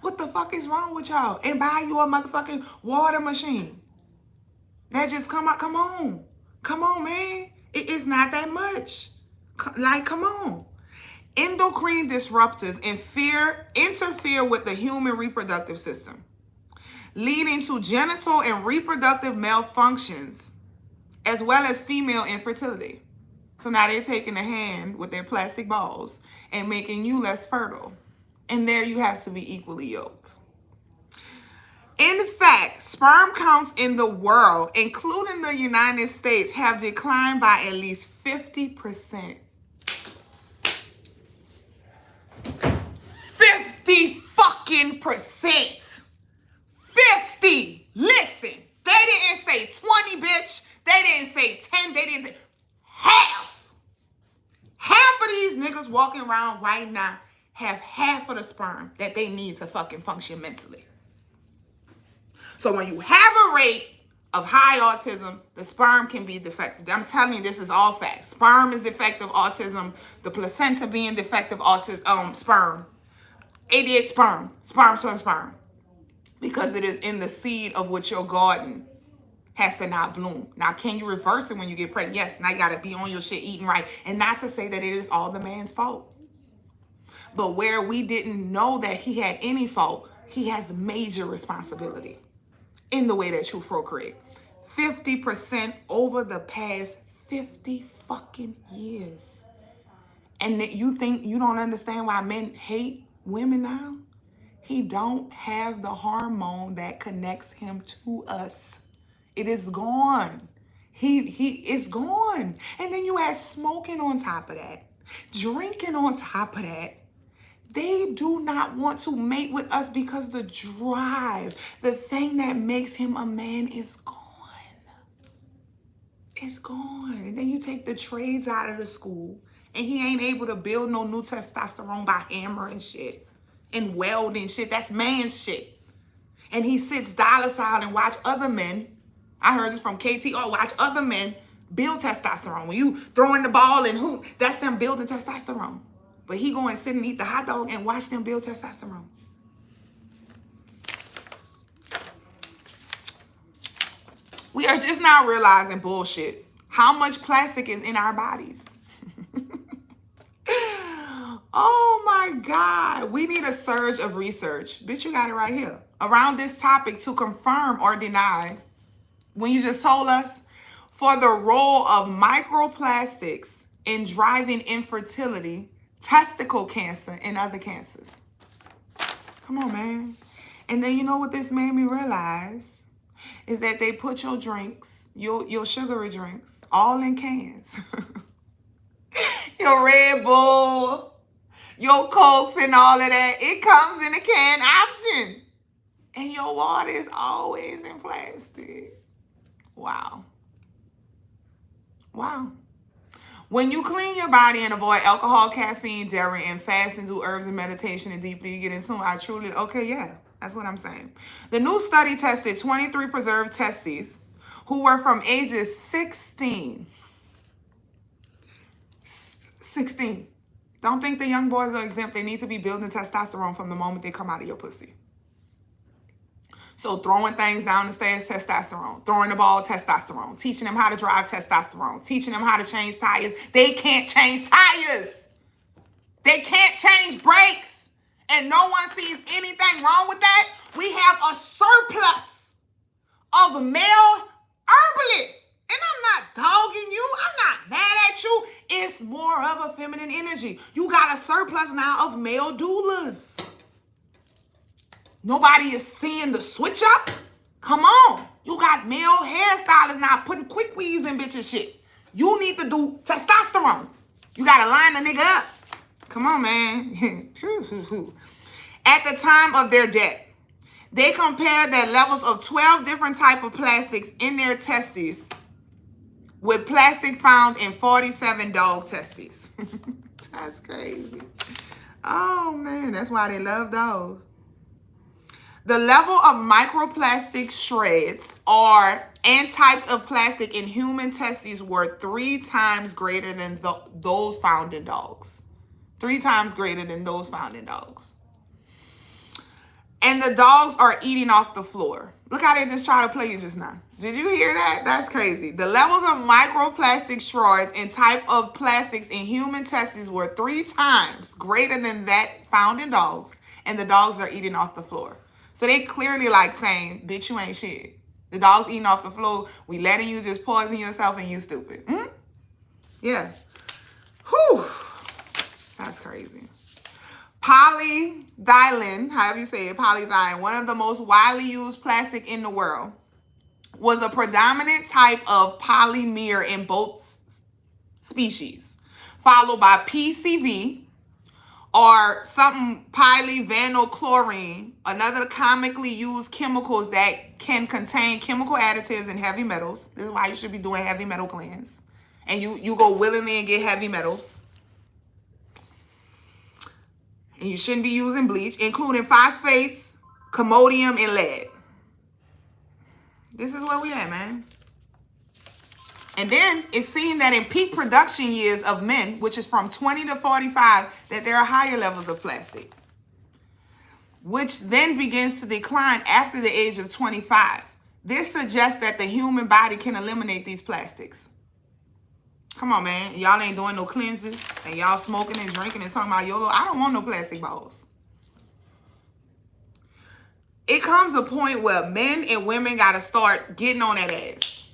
What the fuck is wrong with y'all? And buy you a motherfucking water machine. That just come out. Come on. Come on, man. It is not that much. Like, come on. Endocrine disruptors interfere with the human reproductive system, leading to genital and reproductive malfunctions, as well as female infertility. So now they're taking a hand with their plastic balls and making you less fertile. And there you have to be equally yoked. In fact, sperm counts in the world, including the United States, have declined by at least 50%. 50 fucking percent. 50. Listen, they didn't say 20, bitch. They didn't say 10. They didn't say half. Half of these niggas walking around right now have half of the sperm that they need to fucking function mentally. So when you have a rate of high autism, the sperm can be defective. I'm telling you, this is all facts. Sperm is defective autism. The placenta being defective autism, sperm. ADH sperm. Because it is in the seed of which your garden has to not bloom. Now, can you reverse it when you get pregnant? Yes, now you got to be on your shit, eating right. And not to say that it is all the man's fault. But where we didn't know that he had any fault, he has major responsibility in the way that you procreate. 50% over the past 50 fucking years. And that you think you don't understand why men hate women now? He don't have the hormone that connects him to us. It is gone. He is gone. And then you add smoking on top of that, drinking on top of that. They do not want to mate with us because the drive, the thing that makes him a man is gone. It's gone. And then you take the trades out of the school and he ain't able to build no new testosterone by hammer and shit and welding shit. That's man's shit. And he sits dollar-style and watch other men. I heard this from KTR. Watch other men build testosterone. When you throwing the ball and hoop, that's them building testosterone. But he go and sit and eat the hot dog and watch them build testosterone. We are just now realizing bullshit. How much plastic is in our bodies? Oh my God. We need a surge of research. Bitch, you got it right here. Around this topic to confirm or deny when you just told us for the role of microplastics in driving infertility, testicle cancer, and other cancers. Come on, man. And then you know what this made me realize is that they put your drinks, your sugary drinks, all in cans. Your Red Bull, your Cokes and all of that. It comes in a can option. And your water is always in plastic. Wow. Wow. When you clean your body and avoid alcohol, caffeine, dairy, and fast and do herbs and meditation and deeply get into it, okay, yeah, that's what I'm saying. The new study tested 23 preserved testes who were from ages 16. 16. Don't think the young boys are exempt. They need to be building testosterone from the moment they come out of your pussy. So throwing things down the stairs, testosterone. Throwing the ball, testosterone. Teaching them how to drive, testosterone. Teaching them how to change tires. They can't change tires. They can't change brakes. And no one sees anything wrong with that. We have a surplus of male herbalists. And I'm not dogging you. I'm not mad at you. It's more of a feminine energy. You got a surplus now of male doulas. Nobody is seeing the switch up. Come on. You got male hairstylists now putting quick weaves in bitches shit. You need to do testosterone. You got to line the nigga up. Come on, man. At the time of their death, they compared their levels of 12 different types of plastics in their testes with plastic found in 47 dog testes. That's crazy. Oh, man. That's why they love dogs. The level of microplastic shreds and types of plastic in human testes were 3 times greater than those found in dogs. 3 times greater than those found in dogs. And the dogs are eating off the floor. Look how they just try to play you just now. Did you hear that? That's crazy. The levels of microplastic shreds and type of plastics in human testes were 3 times greater than that found in dogs. And the dogs are eating off the floor. So they clearly like saying, bitch, you ain't shit. The dog's eating off the floor. We letting you just poison yourself and you stupid. Yeah. Whew. That's crazy. Polyethylene, however you say it, polyethylene, one of the most widely used plastic in the world, was a predominant type of polymer in both species, followed by PCV, or something polyvinylchlorine, another commonly used chemicals that can contain chemical additives and heavy metals. This is why you should be doing heavy metal cleanse. And you go willingly and get heavy metals. And you shouldn't be using bleach, including phosphates, comodium, and lead. This is where we at, man. And then it seemed that in peak production years of men, which is from 20 to 45, that there are higher levels of plastic, which then begins to decline after the age of 25. This suggests that the human body can eliminate these plastics. Come on, man. Y'all ain't doing no cleanses and y'all smoking and drinking and talking about YOLO. I don't want no plastic balls. It comes a point where men and women got to start getting on that ass.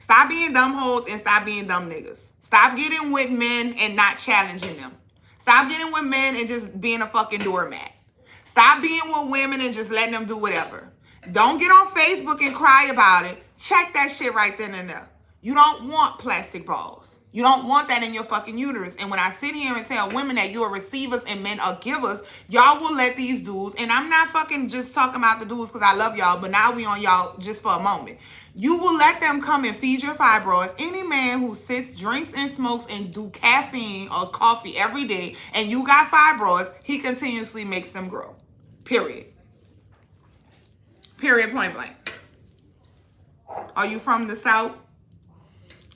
Stop being dumb hoes and stop being dumb niggas. Stop getting with men and not challenging them. Stop getting with men and just being a fucking doormat. Stop being with women and just letting them do whatever. Don't get on Facebook and cry about it. Check that shit right then and there. You don't want plastic balls. You don't want that in your fucking uterus. And when I sit here and tell women that you are receivers and men are givers, y'all will let these dudes, and I'm not fucking just talking about the dudes because I love y'all, but now we on y'all just for a moment. You will let them come and feed your fibroids. Any man who sits, drinks, and smokes and do caffeine or coffee every day and you got fibroids, he continuously makes them grow. Period. Period, point blank. Are you from the South?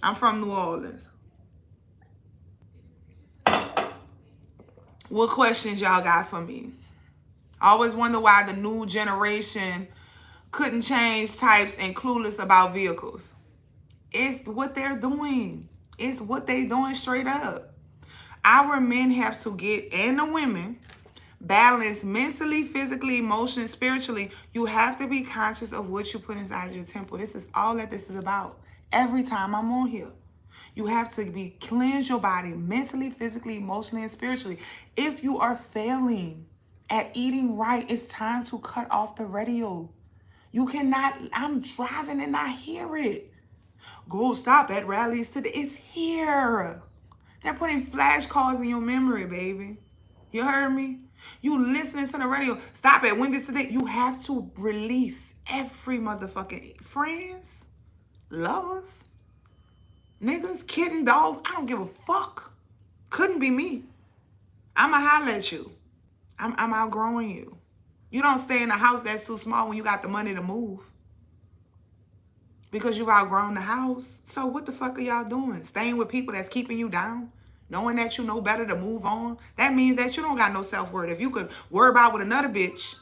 I'm from New Orleans. What questions y'all got for me? I always wonder why the new generation couldn't change types and clueless about vehicles. It's what they're doing. It's what they doing straight up. Our men have to get, and the women, balance mentally, physically, emotionally, spiritually. You have to be conscious of what you put inside your temple. This is all that this is about. Every time I'm on here, you have to cleanse your body mentally, physically, emotionally, and spiritually. If you are failing at eating right, it's time to cut off the radio. You cannot, I'm driving and I hear it. Go stop at rallies today. It's here. They're putting flashcards in your memory, baby. You heard me? You listening to the radio. Stop it. When this today, you have to release every motherfucking friends, lovers, niggas, kitten, dogs. I don't give a fuck. Couldn't be me. I'ma holler at you. I'm outgrowing you. You don't stay in a house that's too small when you got the money to move. Because you've outgrown the house. So what the fuck are y'all doing? Staying with people that's keeping you down? Knowing that you know better to move on? That means that you don't got no self-worth. If you could worry about with another bitch,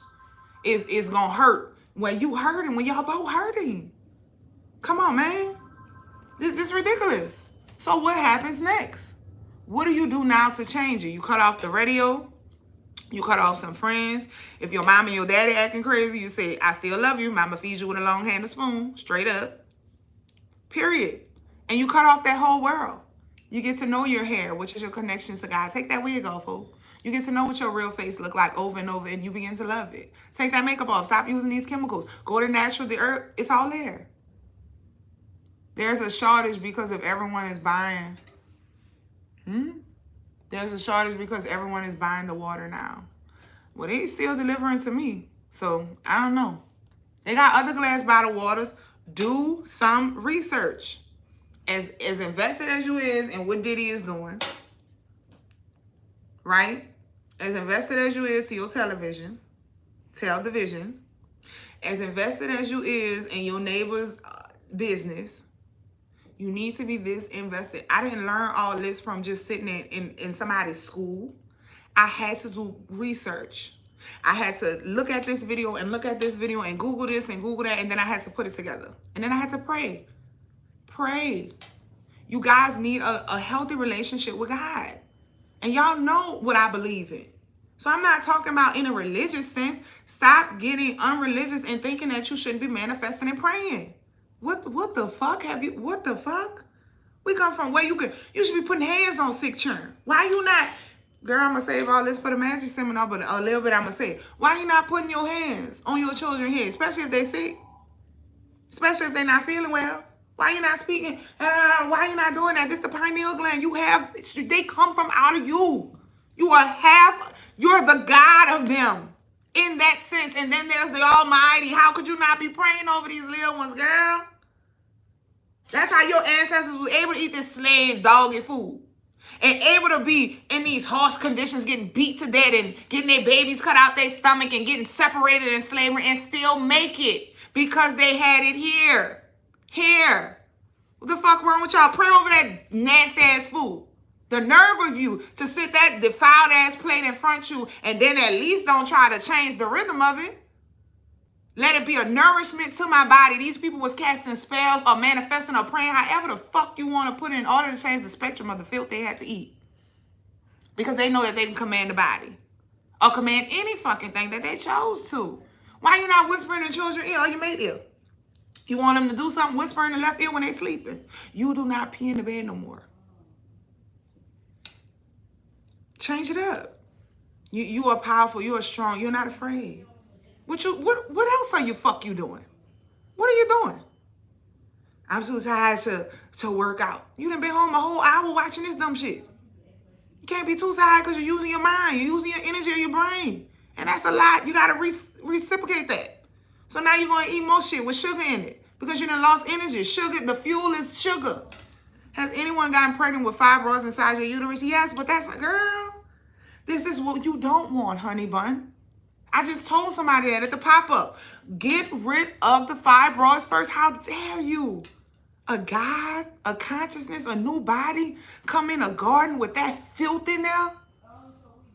it's gonna hurt. When you hurting, when y'all both hurting. Come on, man. This is ridiculous. So what happens next? What do you do now to change it? You cut off the radio. You cut off some friends. If your mom and your daddy acting crazy, you say, I still love you. Mama feeds you with a long handled spoon. Straight up. Period. And you cut off that whole world. You get to know your hair, which is your connection to God. Take that wig off, fool. You get to know what your real face look like over and over, and you begin to love it. Take that makeup off. Stop using these chemicals. Go to natural, the earth. It's all there. There's a shortage because of everyone is buying. There's a shortage because everyone is buying the water now. Well, they still delivering to me. So, I don't know. They got other glass bottled waters. Do some research. As invested as you is in what Diddy is doing, right? As invested as you is to your television, as invested as you is in your neighbor's business, you need to be this invested. I didn't learn all this from just sitting in somebody's school. I had to do research. I had to look at this video and look at this video and Google this and Google that, and then I had to put it together. And then I had to pray. Pray. You guys need a healthy relationship with God. And y'all know what I believe in. So I'm not talking about in a religious sense. Stop getting unreligious and thinking that you shouldn't be manifesting and praying. What the fuck have you, what the fuck? We come from where you should be putting hands on sick children. Why you not, girl, I'm going to save all this for the magic seminar, but a little bit I'm going to say, why you not putting your hands on your children's head, especially if they sick? Especially if they're not feeling well. Why you not speaking? Why you not doing that? This the pineal gland. They come from out of you. You're the God of them in that sense. And then there's the Almighty. How could you not be praying over these little ones, girl? That's how your ancestors were able to eat this slave doggy food. And able to be in these harsh conditions, getting beat to death and getting their babies cut out their stomach and getting separated in slavery and still make it because they had it here. Here. What the fuck wrong with y'all? Pray over that nasty ass food. The nerve of you to sit that defiled ass plate in front of you and then at least don't try to change the rhythm of it. Let it be a nourishment to my body. These people was casting spells or manifesting or praying however the fuck you want to put in order to change the spectrum of the filth they had to eat. Because they know that they can command the body. Or command any fucking thing that they chose to. Why you not whispering in children's ear or your mate ear? You want them to do something, whisper in the left ear when they sleeping. You do not pee in the bed no more. Change it up. You are powerful. You are strong. You're not afraid. What else are you doing? What are you doing? I'm too tired to work out. You done been home a whole hour watching this dumb shit. You can't be too tired because you're using your mind. You're using your energy of your brain. And that's a lot. You got to reciprocate that. So now you're going to eat more shit with sugar in it because you done lost energy. Sugar, the fuel is sugar. Has anyone gotten pregnant with fibroids inside your uterus? Yes, but that's, girl, this is what you don't want, honey bun. I just told somebody that at the pop-up. Get rid of the fibroids first. How dare you? A God, a consciousness, a new body come in a garden with that filth in there?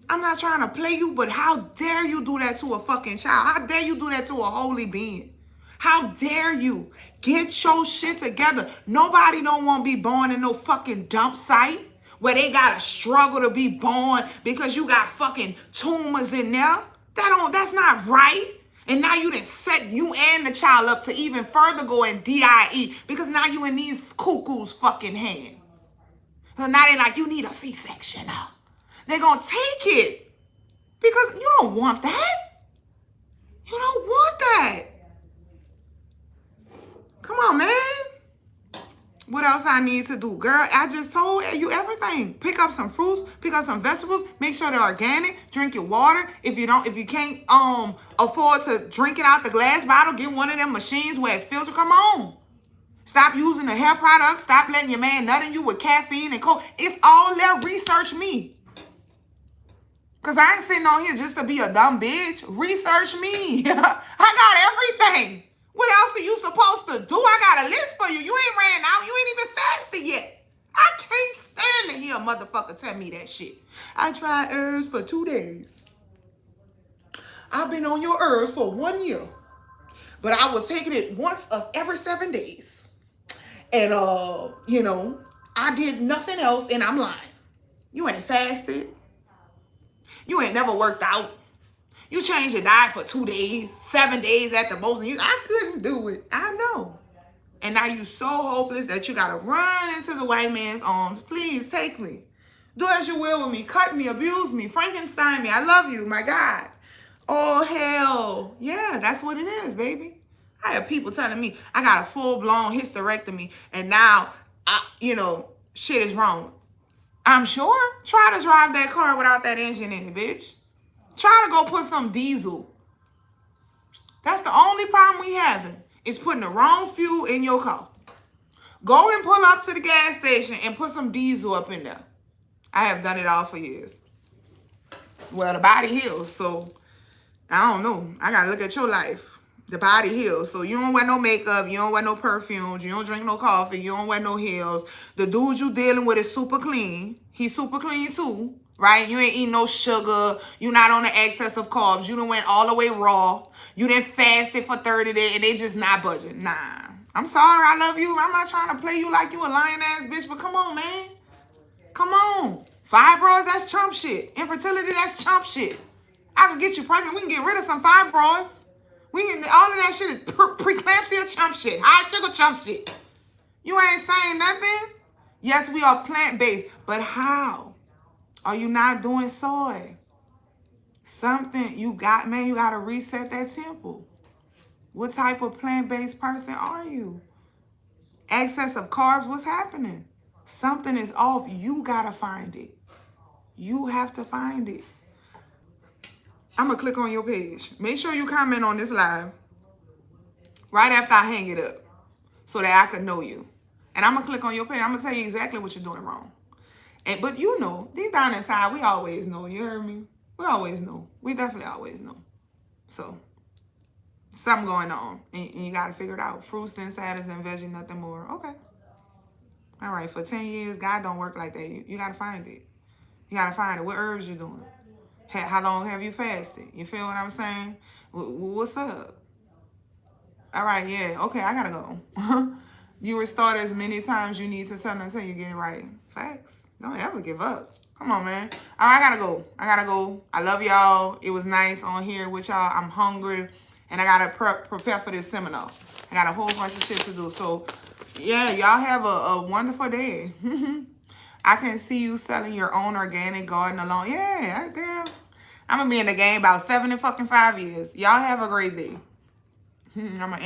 I'm not trying to play you, but how dare you do that to a fucking child? How dare you do that to a holy being? How dare you? Get your shit together. Nobody don't want to be born in no fucking dump site where they got to struggle to be born because you got fucking tumors in there. That's not right. And now you done set you and the child up to even further go in DIE because now you in these cuckoos fucking hand. So now they like, you need a C-section now. They're going to take it because you don't want that. You don't want that. Come on, man. What What else I need to do? Girl, I just told you everything. Pick up some fruits, pick up some vegetables, make sure they're organic, drink your water. If you can't afford to drink it out the glass bottle, get one of them machines where it's filtered. Come on. Stop using the hair products. Stop letting your man nut in you with caffeine and coke. It's all there. Research me. Because I ain't sitting on here just to be a dumb bitch. Research me. I got everything. What else are you supposed to do? I got a list for you. You ain't ran out. You ain't even fasted yet. I can't stand to hear a motherfucker tell me that shit. I tried herbs for 2 days. I've been on your herbs for 1 year. But I was taking it once every 7 days. And, I did nothing else and I'm lying. You ain't fasted. You ain't never worked out. You changed your diet for 2 days, 7 days at the most. And I couldn't do it. I know. And now you so hopeless that you got to run into the white man's arms. Please take me. Do as you will with me. Cut me, abuse me, Frankenstein me. I love you, my God. Oh, hell. Yeah, that's what it is, baby. I have people telling me I got a full-blown hysterectomy and now, shit is wrong. I'm sure. Try to drive that car without that engine in it, bitch. Try to go put some diesel. That's the only problem we having is putting the wrong fuel in your car. Go and pull up to the gas station and put some diesel up in there. I have done it all for years. Well, the body heals, so I don't know. I got to look at your life. The body heals. So you don't wear no makeup. You don't wear no perfumes. You don't drink no coffee. You don't wear no heels. The dude you dealing with is super clean. He's super clean too. Right? You ain't eating no sugar. You're not on the excess of carbs. You done went all the way raw. You done fasted for 30 days and they just not budget. Nah. I'm sorry. I love you. I'm not trying to play you like you a lying ass bitch, but come on, man. Come on. Fibroids, that's chump shit. Infertility, that's chump shit. I can get you pregnant. We can get rid of some fibroids. All of that shit is preeclampsia chump shit. High sugar chump shit. You ain't saying nothing? Yes, we are plant-based. But how? Are you not doing soy? Something you got, man, you got to reset that temple. What type of plant-based person are you? Excess of carbs, what's happening? Something is off. You got to find it. You have to find it. I'm going to click on your page. Make sure you comment on this live right after I hang it up so that I can know you. And I'm going to click on your page. I'm going to tell you exactly what you're doing wrong. But you know, deep down inside, we always know. You heard me? We always know. We definitely always know. So, something going on. And you got to figure it out. Fruits and salads and veggie, nothing more. Okay. All right. For 10 years, God don't work like that. You got to find it. You got to find it. What herbs you doing? How long have you fasted? You feel what I'm saying? What's up? All right, yeah. Okay, I got to go. You restart as many times you need to tell until you get it right. Facts. Don't ever give up. Come on, man. All right, I got to go. I love y'all. It was nice on here with y'all. I'm hungry, and I got to prepare for this seminar. I got a whole bunch of shit to do. So, yeah, y'all have a wonderful day. I can see you selling your own organic garden alone. Yeah, girl. I'm going to be in the game about 75 years. Y'all have a great day. I'm going to